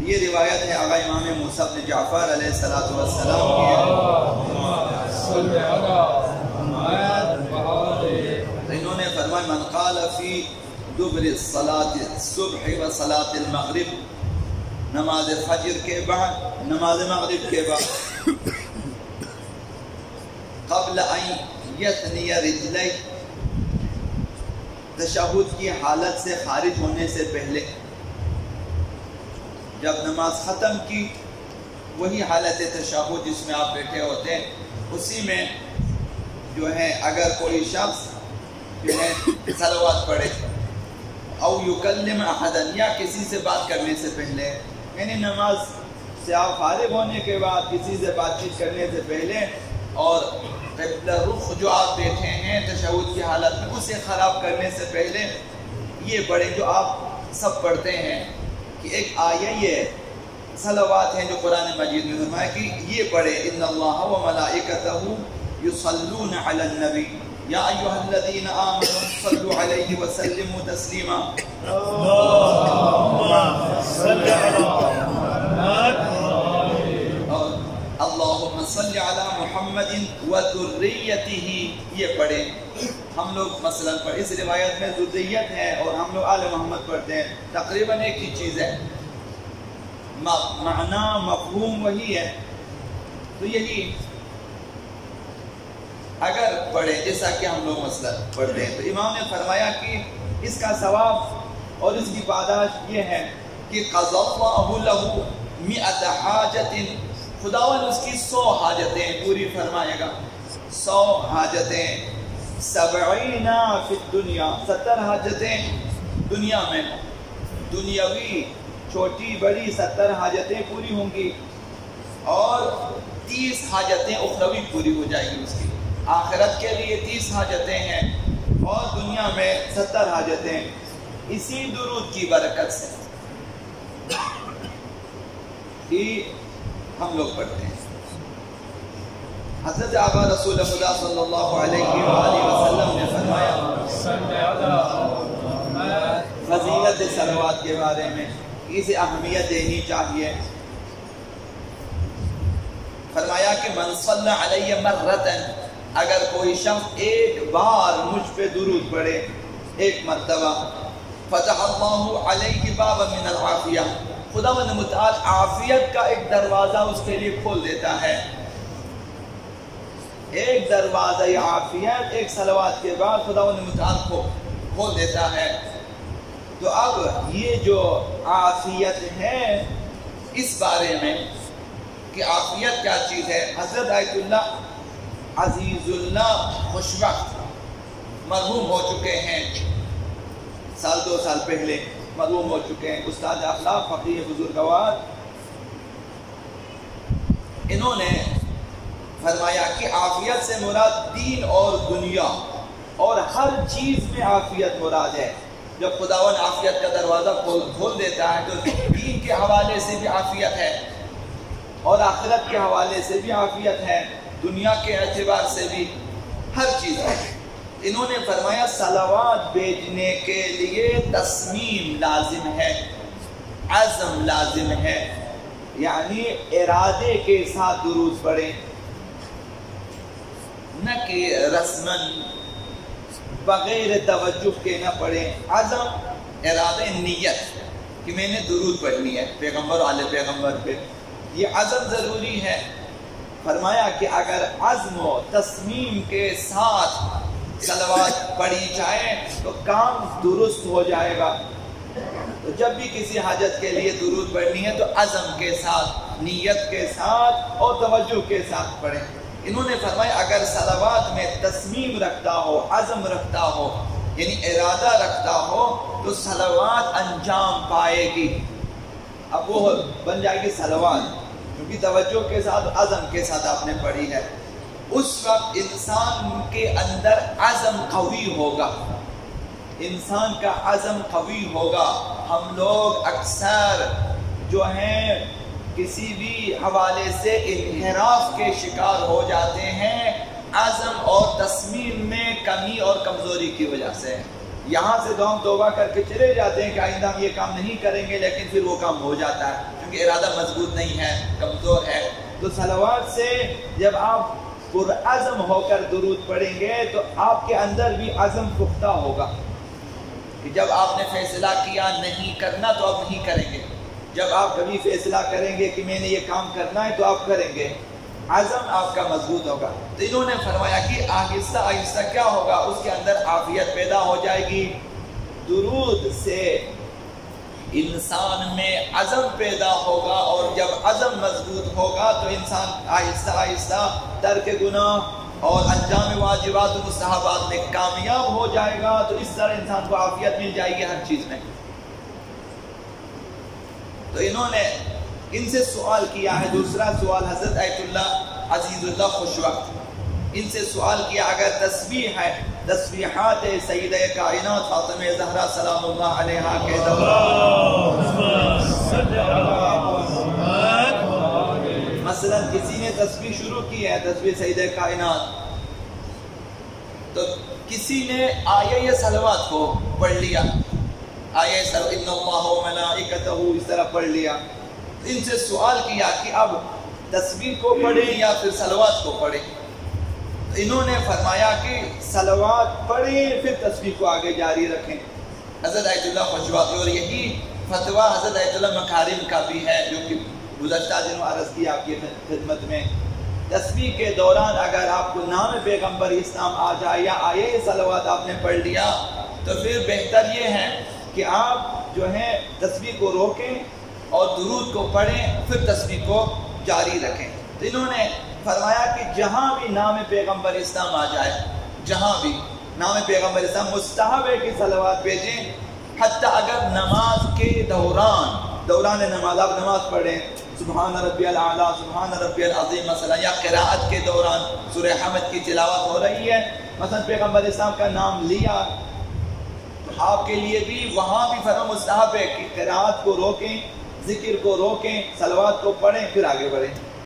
یہ روایت ہے آقا امام موسیٰ بن جعفر علیہ السلام کی ہے۔ انہوں نے فرمایا من قال فی دبر صلاة الصبح و صلاة المغرب، نماز فجر کے بعد، نماز مغرب کے بعد، قبل ان یثنی رجلی، تشہد کی حالت سے خارج ہونے سے پہلے، جب نماز ختم کی وہی حالت تشہد جس میں آپ بیٹھے ہوتے ہیں، اسی میں جو ہے اگر کوئی شخص جو ہے صلوات پڑھے، او یکلم احدا، یا کسی سے بات کرنے سے پہلے، یعنی نماز سے آپ فارغ ہونے کے بعد کسی سے بات چیت کرنے سے پہلے، اور قبلہ رخ جو آپ بیٹھے ہیں تشہد کی حالت میں، اسے خراب کرنے سے پہلے یہ پڑھیں جو آپ سب پڑھتے ہیں، کہ ایک آیہ یہ صلوات ہیں جو قرآن مجید میں فرمایا کہ یہ پڑھے ان اللہ و ملائکتہ یصلون علی النبی یا ایھا الذین آمنوا صلوا علیہ وسلموا تسلیما اللہم صلی علی محمد وذریتہ، یہ پڑھیں۔ ہم لوگ مثلا پر اس روایت میں ذریت ہے اور ہم لوگ آل محمد پڑھتے ہیں، تقریباً ایک ہی چیز ہے، معنی مفہوم وہی ہے۔ تو یہی اگر پڑھے جیسا کہ ہم لوگ مثلا پڑھتے ہیں، تو امام نے فرمایا کہ اس کا ثواب اور اس کی پاداش یہ ہے کہ قضى اللہ لہ مئۃ حاجۃ، خداوند اس کی 100 حاجتیں پوری فرمائے گا، 100 حاجتیں، 70 فی الدنیا، 70 حاجتیں دنیا میں، دنیاوی چھوٹی بڑی 70 حاجتیں پوری ہوں گی، اور 30 حاجتیں اخروی پوری ہو جائیں گی اس کی، آخرت کے لیے 30 حاجتیں ہیں اور دنیا میں 70 حاجتیں، اسی درود کی برکت سے ہی ہم لوگ پڑھتے ہیں۔ حضرت آقا رسول خدا صلی اللہ علیہ وآلہ وسلم نے فرمایا فضیلت صلوات کے بارے میں، اسے اہمیت دینی چاہیے۔ فرمایا کہ من صلی علیہ مرتن، اگر کوئی شخص ایک بار مجھ پہ درود پڑھے ایک مرتبہ، فتح اللہ علیہ بابا من العافیہ، خداوند متعال عافیت کا ایک دروازہ اس کے لیے کھول دیتا ہے، ایک دروازہ عافیت ایک صلوات کے بعد خداوند متعال کو کھول دیتا ہے۔ تو اب یہ جو عافیت ہے اس بارے میں کہ عافیت کیا چیز ہے، حضرت آیت اللہ عزیز اللہ خوشبخت مرحوم ہو چکے ہیں، 2 سال پہلے مرحوم ہو چکے ہیں، استاد اخلاق فقیہ بزرگوار، انہوں نے فرمایا کہ عافیت سے مراد دین اور دنیا اور ہر چیز میں عافیت مراد ہے۔ جب خداوند عافیت کا دروازہ کھول دیتا ہے تو دین کے حوالے سے بھی عافیت ہے اور آخرت کے حوالے سے بھی عافیت ہے، دنیا کے اعتبار سے بھی، ہر چیز ہے۔ انہوں نے فرمایا صلوات بھیجنے کے لیے تصمیم لازم ہے، عزم لازم ہے، یعنی ارادے کے ساتھ درود پڑھیں، نہ کہ رسماً بغیر توجہ کے نہ پڑھیں، عزم، ارادہ، نیت کہ میں نے درود پڑھنی ہے پیغمبر آل پیغمبر پہ، یہ عزم ضروری ہے۔ فرمایا کہ اگر عزم و تصمیم کے ساتھ صلوات پڑھی جائے تو کام درست ہو جائے گا۔ تو جب بھی کسی حاجت کے لیے درود پڑھنی ہے تو عزم کے ساتھ، نیت کے ساتھ اور توجہ کے ساتھ پڑھیں۔ انہوں نے فرمایا اگر صلوات میں تصمیم رکھتا ہو، عزم رکھتا ہو، یعنی ارادہ رکھتا ہو تو صلوات انجام پائے گی، اب وہ بن جائے گی صلوات، کیونکہ توجہ کے ساتھ، عزم کے ساتھ آپ نے پڑھی ہے۔ اس وقت انسان کے اندر عزم قوی ہوگا، انسان کا عزم قوی ہوگا۔ ہم لوگ اکثر جو ہیں کسی بھی حوالے سے انحراف کے شکار ہو جاتے ہیں، عزم اور تصمیم میں کمی اور کمزوری کی وجہ سے۔ یہاں سے تو ہم توبہ کر کے چلے جاتے ہیں کہ آئندہ ہم یہ کام نہیں کریں گے، لیکن پھر وہ کام ہو جاتا ہے، کیونکہ ارادہ مضبوط نہیں ہے، کمزور ہے. تو صلوات سے جب آپ پرعزم ہو کر درود پڑھیں گے تو آپ کے اندر بھی عزم پختہ ہوگا کہ جب آپ نے فیصلہ کیا نہیں کرنا تو آپ نہیں کریں گے. جب آپ کبھی فیصلہ کریں گے کہ میں نے یہ کام کرنا ہے تو آپ کریں گے، عزم آپ کا مضبوط ہوگا. تو انہوں نے فرمایا کہ آہستہ آہستہ کیا ہوگا، اس کے اندر عافیت پیدا ہو جائے گی. درود سے انسان میں عزم پیدا ہوگا، اور جب عزم مضبوط ہوگا تو انسان آہستہ آہستہ ترک گناہ اور انجام واجبات و مستحبات میں کامیاب ہو جائے گا. تو اس طرح انسان کو عافیت مل جائے گی ہر چیز میں. تو انہوں نے ان سے سوال کیا ہے. دوسرا سوال حضرت آیت اللہ عزیز اللہ خوش وقت ان سے سوال کیا، اگر تسبیح ہے، تسبیحات سیدہ کائنات فاطمہ زہرا سلام اللہ علیہا کے مثلا کسی نے تسبیح شروع کی ہے، تسبیح سیدہ کائنات، تو کسی نے آیہ صلوات کو پڑھ لیا، آیہ صلوات ان اللہ و ملائکتہ اس طرح پڑھ لیا. ان سے سوال کیا کہ اب تسبیح کو پڑھیں یا پھر صلوات کو پڑھیں. انہوں نے فرمایا کہ صلوات پڑھیں پھر تسبیح کو آگے جاری رکھیں. حضرت آیت اللہ خوشواقی، اور یہی فتویٰ حضرت آیت اللہ مکارم کا بھی ہے جو کہ گزشتہ دنوں عرض کیا آپ کی خدمت میں. تسبیح کے دوران اگر آپ کو نام پیغمبر اسلام آ جائے یا آیہ صلوات آپ نے پڑھ لیا تو پھر بہتر یہ ہے کہ آپ جو ہے تسبیح کو روکیں اور درود کو پڑھیں پھر تسبیح کو جاری رکھیں. تو انہوں نے فرمایا کہ جہاں بھی نام پیغمبر اسلام آ جائے، جہاں بھی نام پیغمبر اسلام، مستحب ہے کہ صلوات بھیجیں. حتیٰ اگر نماز کے دوران نماز آپ نماز پڑھیں، سبحان ربی الاعلیٰ سبحان ربی العظیم مثلا، یا قراءت کے دوران سورہ حمد کی تلاوت ہو رہی ہے، مثلا پیغمبر اسلام کا نام لیا، تو آپ کے لیے بھی وہاں بھی فرض مستحب ہے کہ قراءت کو روکیں، ذکر کو روکیں، صلوات کو پڑھیں پھر آگے بڑھیں.